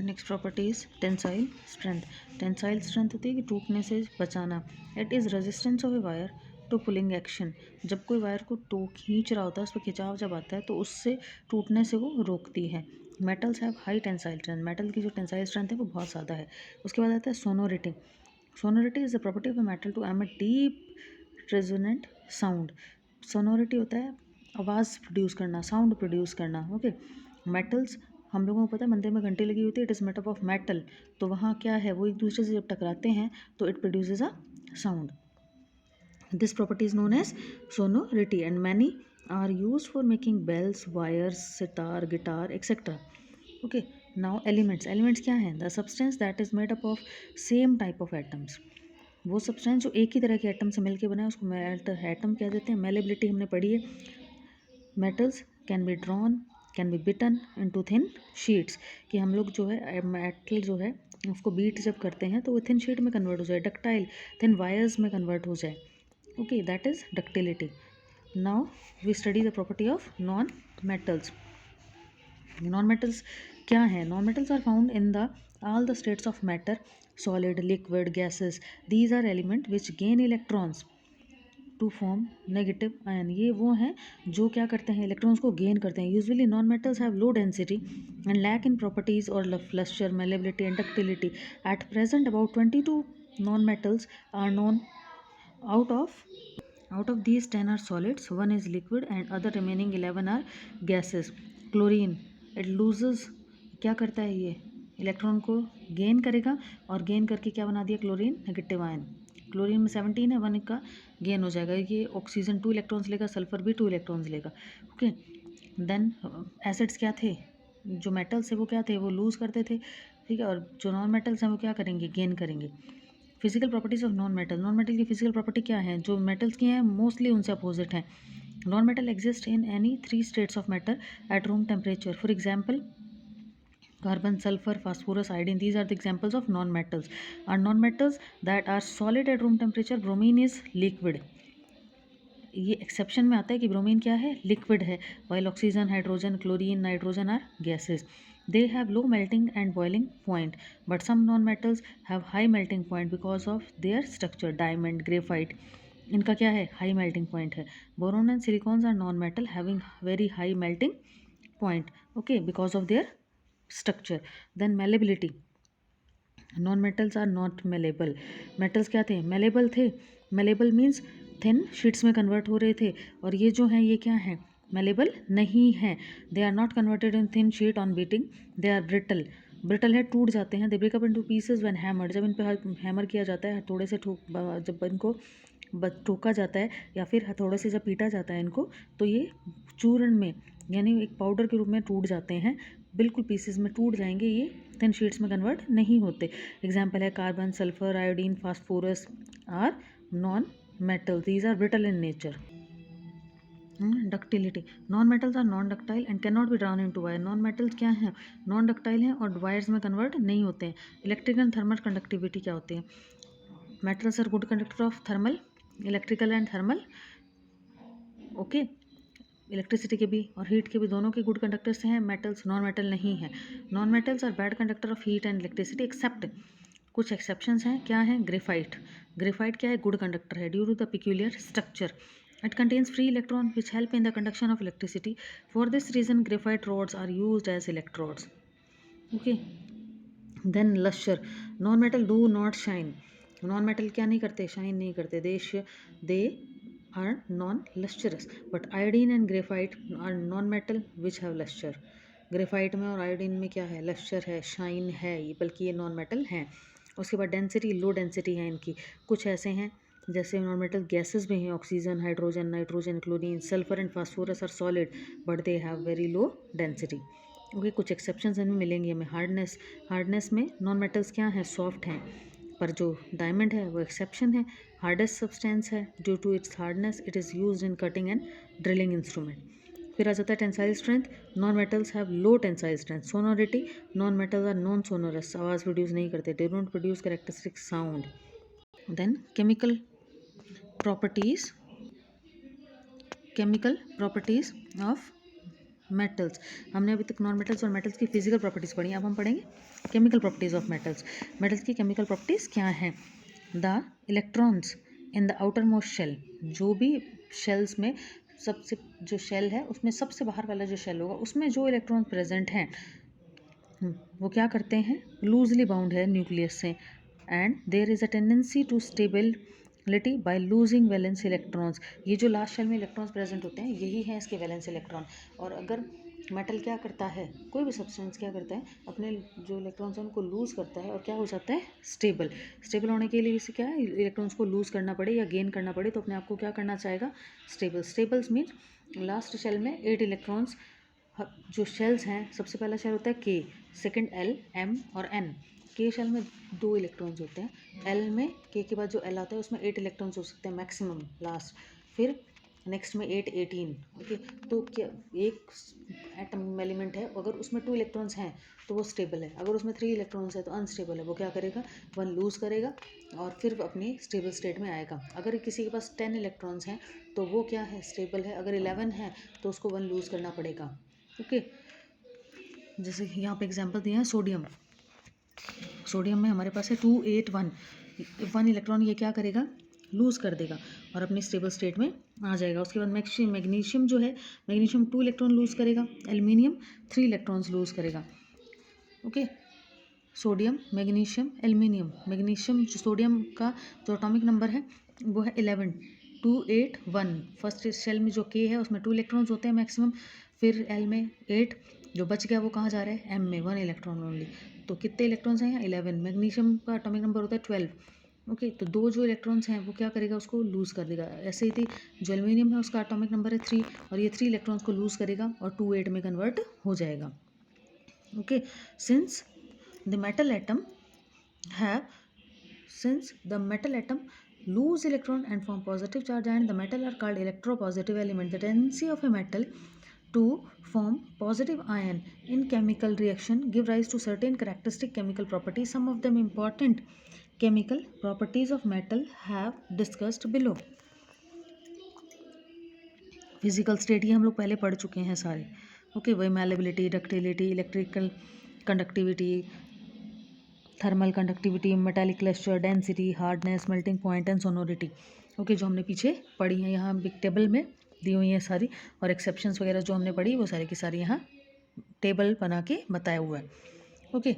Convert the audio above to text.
Next property is tensile strength. Tensile strength होती है कि टूटने से बचाना। It is resistance of a wire to pulling action. जब कोई वायर को खींच रहा होता है, उस पर खिंचाव जब आता है तो उससे टूटने से वो रोकती है। Metals have high tensile strength. Metal की जो टेंसाइल स्ट्रेंथ है वो बहुत ज़्यादा है। उसके बाद आता है sonority. Sonority is the property of a metal to emit deep resonant sound. Sonority होता है आवाज़ प्रोड्यूस करना, साउंड प्रोड्यूस करना। ओके, मेटल्स हम लोगों को पता है मंदिर में घंटी लगी होती है, it is made up of metal. तो वहाँ क्या है, वो एक दूसरे से जब टकराते हैं तो it produces a sound. This property is known as sonority and many are used for making bells, wires, sitar, guitar, etc. Okay, now elements क्या हैं? The substance that is made up of same type of atoms. वो substance जो एक ही तरह के atom से मिलकर बना है उसको एटम कह देते हैं। मेलेबिलिटी हमने पढ़ी है। Metals can be drawn, can be beaten into thin sheets, कि हम लोग जो है मेटल जो है उसको बीट जब करते हैं तो वो थिन शीट में कन्वर्ट हो जाए, डक्टाइल थिन वायर्स में कन्वर्ट हो जाए। Okay, that is ductility. Now we study the property of non metals. Non metals क्या है? Non metals are found in the all the states of matter, solid, liquid, gases. These are element which gain electrons to form negative ion. ये वो हैं जो क्या करते हैं, electrons को गेन करते हैं। Usually non metals have low density and lack in properties और lustre, malleability and ductility. At present about 22 non metals are known. Out of these 10 are solids, 1 is liquid and other remaining 11 are gases. Chlorine, it loses, क्या करता है ये, electron को gain करेगा और gain करके क्या बना दिया, क्लोरीन नेगेटिव आयन। क्लोरीन में 17 है, 1 का गेन हो जाएगा। ये ऑक्सीजन 2 इलेक्ट्रॉन्स लेगा, सल्फर भी 2 इलेक्ट्रॉन्स लेगा। ओके, देन एसिड्स क्या थे, जो मेटल्स है वो क्या थे, वो लूज़ करते थे, ठीक है, और जो नॉन मेटल्स हैं वो क्या करेंगे, गेन करेंगे। Physical properties of non metal. Non metal की फिजिकल प्रॉपर्टी क्या है, जो मेटल्स की हैं मोस्टली उनसे अपोजिट हैं। Non metal exist in any 3 states of matter at room temperature. For example carbon, sulfur, phosphorus, iodine. These are the examples of non-metals. And non-metals that are solid at room temperature, bromine is liquid. ये exception में आता है कि bromine क्या है, liquid है, while oxygen, hydrogen, chlorine, nitrogen are gases. They have low melting and boiling point, but some non metals have high melting point because of their structure. Diamond, graphite, इनका क्या है, हाई मेल्टिंग पॉइंट है। Boron and silicons are non metal having very high melting point, okay, because of their structure. Then malleability, non metals are not malleable. Metals क्या थे, malleable थे। Malleable means thin sheets में convert हो रहे थे, और ये जो हैं ये क्या हैं, मेलेबल नहीं है। They are not converted in thin sheet on beating, they are brittle. Brittle है, टूट जाते हैं। They break up into pieces when hammered, जब इन पर हैमर किया जाता है, हथौड़े से जब इनको ठोका जाता है या फिर हथौड़े से जब पीटा जाता है इनको, तो ये चूर्ण में यानी एक पाउडर के रूप में टूट जाते हैं, बिल्कुल पीसेस में टूट जाएंगे, ये थिन शीट्स में कन्वर्ट नहीं होते। एग्जाम्पल है carbon, sulphur, iodine, phosphorus are non metal, these are brittle in nature. Ductility, non metals are non ductile and can not be drawn into wire. Non metals क्या हैं, non ductile हैं और wires में convert नहीं होते हैं। Electrical and thermal conductivity क्या होती है, metals are good conductor of thermal, electrical and thermal, okay, electricity के भी और हीट के भी, दोनों के गुड कंडक्टर्स हैं। मेटल्स, नॉन मेटल नहीं है। Non metals are bad conductor of heat and electricity except, कुछ एक्सेप्शंस हैं, क्या है, ग्रेफाइट। ग्रेफाइट क्या है, गुड कंडक्टर है due to the peculiar structure. It contains free electron which help in the conduction of electricity. For this reason graphite rods are used as electrodes, okay. Then lustre, non metal do not shine. Non metal क्या नहीं करते, shine नहीं करते। They are non-lustrous, but iodine and graphite are non-metal which have luster. Graphite में और iodine में क्या है, लस्टर है, शाइन है, ये बल्कि ये नॉन मेटल हैं। उसके बाद डेंसिटी, लो डेंसिटी है इनकी। कुछ ऐसे हैं जैसे नॉन मेटल गैसेस में हैं, oxygen, hydrogen, nitrogen, chlorine, sulphur and phosphorus are solid but they have very low density, okay. कुछ एक्सेप्शंस इनमें मिलेंगे हमें। हार्डनेस में नॉन मेटल्स क्या हैं, सॉफ्ट हैं, पर जो डायमंड है वो एक्सेप्शन है, हार्डेस्ट सब्सटेंस है। Due to its hardness it is used in cutting and drilling instrument. फिर आ जाता है tensile strength. Non metals have low tensile strength. Sonority, non metals are non sonorous, आवाज़ प्रोड्यूस नहीं करते, they don't produce characteristic sound. Then chemical properties of metals. हमने अभी तक नॉन मेटल्स और मेटल्स की फिजिकल प्रॉपर्टीज़ पढ़ी, अब हम पढ़ेंगे chemical properties of metals. Metals की केमिकल प्रॉपर्टीज़ क्या हैं? The electrons in the outermost shell, जो भी शेल्स में सबसे, जो शेल है उसमें सबसे बाहर वाला जो शेल होगा उसमें जो इलेक्ट्रॉन प्रेजेंट हैं वो क्या करते हैं? लूजली बाउंड है न्यूक्लियस से, and there is a tendency to stability by losing valence electrons. ये जो लास्ट शेल में इलेक्ट्रॉन्स प्रेजेंट होते हैं यही हैं इसके वैलेंस इलेक्ट्रॉन। और अगर मेटल क्या करता है, कोई भी सब्सटेंस क्या करता है, अपने जो इलेक्ट्रॉन्स हैं उनको लूज़ करता है और क्या हो जाता है? स्टेबल। स्टेबल होने के लिए इसे क्या है, इलेक्ट्रॉन्स को लूज़ करना पड़े या गेन करना पड़े तो अपने आप को क्या करना चाहेगा? Stable. Stables mean last shell में 8 इलेक्ट्रॉन्स, जो शेल्स हैं सबसे पहला शेल होता है के, सेकंड एल, एम और एन। के शेल में 2 इलेक्ट्रॉन्स होते हैं, एल में के के बाद जो एल आता है उसमें 8 इलेक्ट्रॉन्स हो सकते हैं मैक्सिमम लास्ट, फिर नेक्स्ट में 8, 18। ओके, तो क्या एक एटम एलिमेंट है, अगर उसमें 2 इलेक्ट्रॉन्स हैं तो वो स्टेबल है, अगर उसमें 3 इलेक्ट्रॉन्स है तो अनस्टेबल है। वो क्या करेगा? 1 लूज़ करेगा और फिर अपनी स्टेबल स्टेट में आएगा। अगर किसी के पास 10 इलेक्ट्रॉन्स हैं तो वो क्या है? स्टेबल है। अगर 11 है तो उसको 1 लूज़ करना पड़ेगा। ओके, जैसे यहाँ पे एग्जांपल दिया है सोडियम। सोडियम में हमारे पास है 281, 1 इलेक्ट्रॉन ये क्या करेगा? लूज़ कर देगा और अपनी स्टेबल स्टेट में आ जाएगा। उसके बाद मैग्नीशियम जो है, मैग्नीशियम 2 इलेक्ट्रॉन लूज़ करेगा, एल्युमिनियम 3 इलेक्ट्रॉन्स लूज़ करेगा। Okay, sodium, magnesium, aluminium. Magnesium, sodium का जो एटॉमिक नंबर है वो है 11, 281। फर्स्ट शेल में जो के है उसमें 2 इलेक्ट्रॉन्स होते हैं मैक्सिमम, फिर एल में 8, जो बच गया वो कहाँ जा रहा है? एम में 1 इलेक्ट्रॉन ओनली। तो कितने इलेक्ट्रॉन्स हैं यहाँ? 11। मैग्नीशियम का एटॉमिक नंबर होता है 12। ओके, तो 2 जो इलेक्ट्रॉन्स हैं वो क्या करेगा? उसको लूज़ कर देगा। ऐसे ही थी जो एल्युमिनियम है उसका एटॉमिक नंबर है 3 और ये 3 इलेक्ट्रॉन्स को लूज़ करेगा और 2, 8 में कन्वर्ट हो जाएगा। Okay, since the metal atom have since the metal atom lose electron and form positive charge and the metal are called electropositive element, the tendency of a metal to form positive ion in chemical reaction give rise to certain characteristic chemical properties. Some of them important chemical properties of metal have discussed below. Physical state ये हम लोग पहले पढ़ चुके हैं सारे। Okay, वही malleability, ductility, electrical conductivity, thermal conductivity, metallic cluster, density, hardness, melting point and sonority. Okay, जो हमने पीछे पढ़ी हैं यहाँ बिग टेबल में दी हुई हैं सारी, और एक्सेप्शंस वगैरह जो हमने पढ़ी वो सारी की सारी यहाँ टेबल बना के बताया हुआ है। ओके,